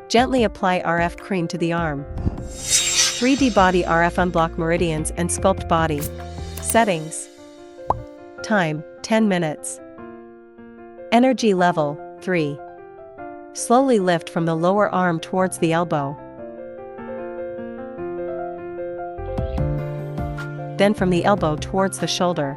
Gently apply RF cream to the arm. 3D body RF unblock meridians and sculpt body. Settings. Time, 10 minutes. Energy level, 3. Slowly lift from the lower arm towards the elbow. Then from the elbow towards the shoulder.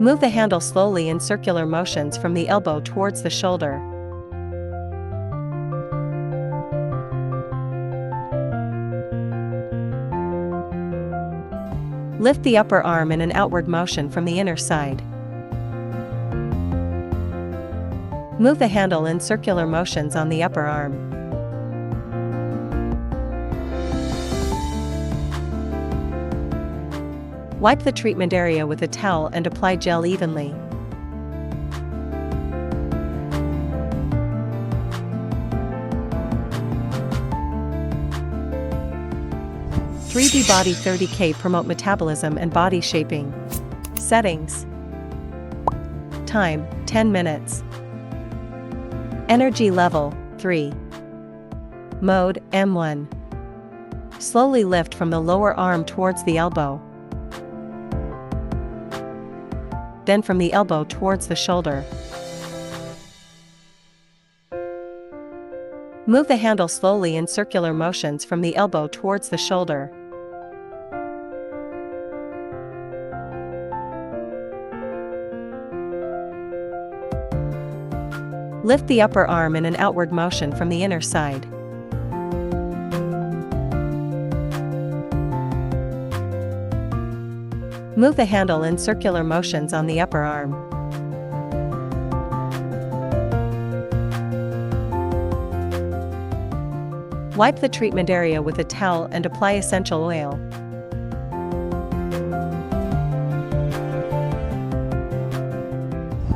Move the handle slowly in circular motions from the elbow towards the shoulder. Lift the upper arm in an outward motion from the inner side. Move the handle in circular motions on the upper arm. Wipe the treatment area with a towel and apply gel evenly. "3D Body 30K promote metabolism and body shaping." Settings. Time, 10 minutes. Energy level, 3. Mode, M1. Slowly lift from the lower arm towards the elbow. Then from the elbow towards the shoulder. Move the handle slowly in circular motions from the elbow towards the shoulder. Lift the upper arm in an outward motion from the inner side. Move the handle in circular motions on the upper arm. Wipe the treatment area with a towel and apply essential oil.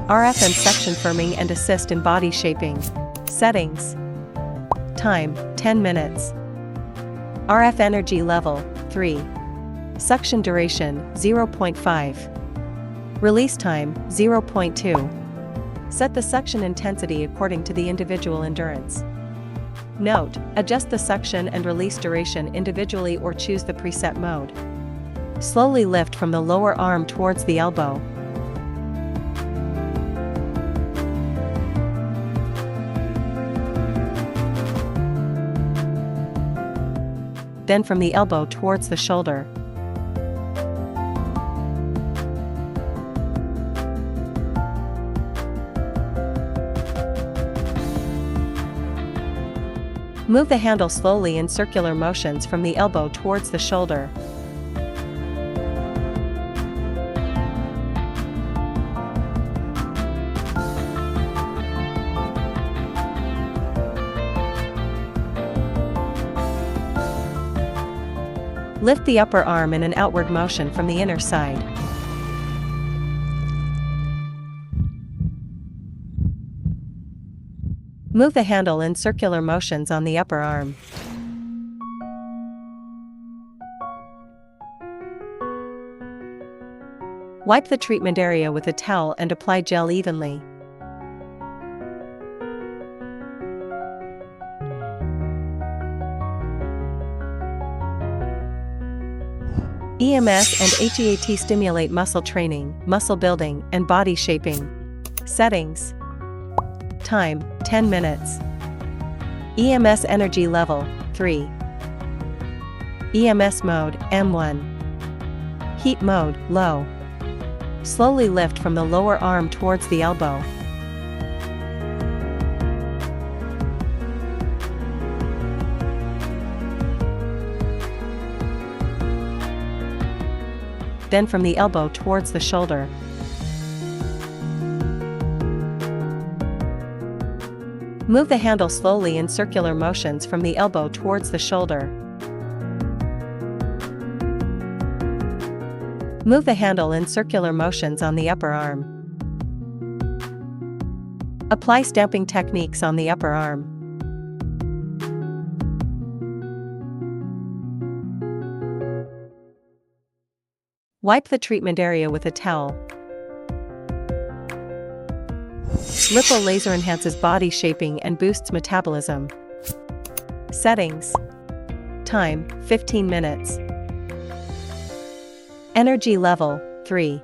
RF and section firming and assist in body shaping. Settings. Time, 10 minutes. RF energy level, 3. Suction duration, 0.5. Release time, 0.2. Set the suction intensity according to the individual endurance. Note: adjust the suction and release duration individually or choose the preset mode. Slowly lift from the lower arm towards the elbow. Then from the elbow towards the shoulder. Move the handle slowly in circular motions from the elbow towards the shoulder. Lift the upper arm in an outward motion from the inner side. Move the handle in circular motions on the upper arm. Wipe the treatment area with a towel and apply gel evenly. EMS and HEAT stimulate muscle training, muscle building, and body shaping. Settings. Time, 10 minutes. EMS energy level, 3. EMS mode, M1. Heat mode, low. Slowly lift from the lower arm towards the elbow. Then from the elbow towards the shoulder. Move the handle slowly in circular motions from the elbow towards the shoulder. Move the handle in circular motions on the upper arm. Apply stamping techniques on the upper arm. Wipe the treatment area with a towel. Lipo laser enhances body shaping and boosts metabolism. Settings. Time, 15 minutes. Energy level, 3.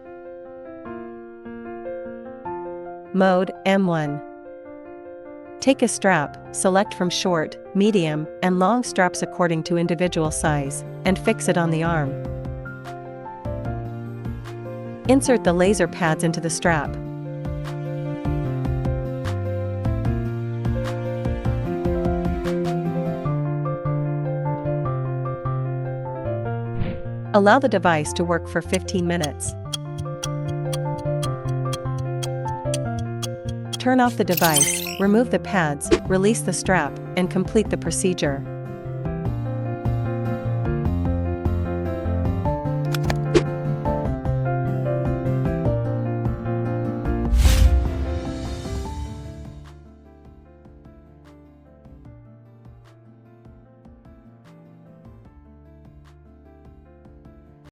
Mode, M1. Take a strap, select from short, medium, and long straps according to individual size, and fix it on the arm. Insert the laser pads into the strap. Allow the device to work for 15 minutes. Turn off the device, remove the pads, release the strap, and complete the procedure.